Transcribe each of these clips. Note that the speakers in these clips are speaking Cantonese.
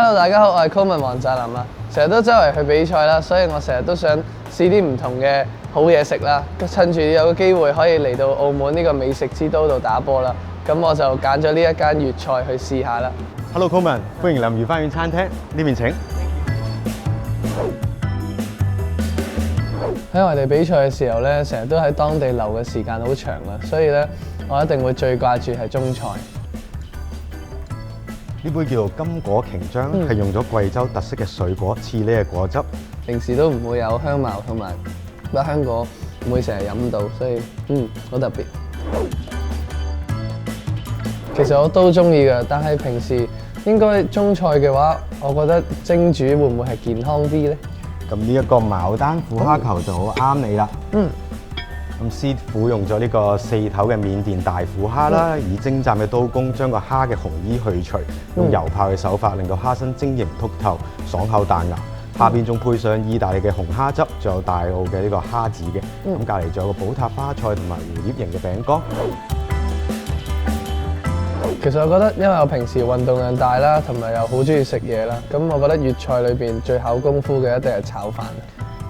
Hello， 大家好，我係 Coleman 黃澤林啊。成日都周圍去比賽啦，所以我成日都想試啲唔同嘅好嘢食啦。趁住有個機會可以嚟到澳門呢個美食之都度打波啦，咁我就揀咗呢一間粵菜去試下啦。Hello Coleman， 歡迎林魚花園餐廳，呢邊請。喺我哋比賽嘅時候咧，成日都喺當地留嘅時間好長啦，所以咧我一定會最掛住係中菜。呢杯叫做金果瓊漿，係用咗貴州特色嘅水果刺呢嘅果汁。平時都唔會有香茅同埋百香果，唔會成日飲到，所以好特別。其實我都中意嘅，但係平時應該中菜嘅話，我覺得蒸煮會唔會係健康啲咧？咁呢一個牡丹虎蝦球就好啱你啦。咁師傅用咗呢個4頭嘅緬甸大虎蝦啦，以精湛嘅刀工將個蝦嘅紅衣去除，用油泡嘅手法令到蝦身晶瑩剔透、爽口彈牙。下邊仲配上意大利嘅紅蝦汁，仲有大澳嘅呢個蝦子嘅。咁隔離仲有個寶塔花菜同埋蝴蝶形嘅餅乾。其實我覺得，因為我平時運動量大啦，同埋又好中意食嘢啦，咁我覺得粵菜裏邊最考功夫嘅一定係炒飯。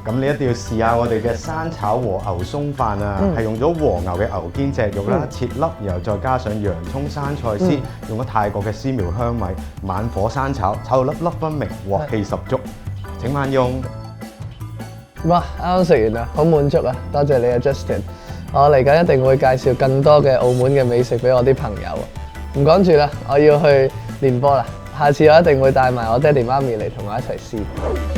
咁你一定要試下我哋嘅生炒和牛鬆飯啊，係用咗和牛嘅牛肩脊肉啦，切粒，然後再加上洋葱生菜絲，用咗泰國嘅絲苗香米，猛火生炒，炒到粒粒分明，鑊氣十足。請慢用。哇！啱啱食完啦，好滿足啊！多謝你啊 ，Justin。我嚟緊一定會介紹更多嘅澳門嘅美食俾我啲朋友。唔講住啦，我要去練波啦。下次我一定會帶埋我爹哋媽咪嚟同我一齊試。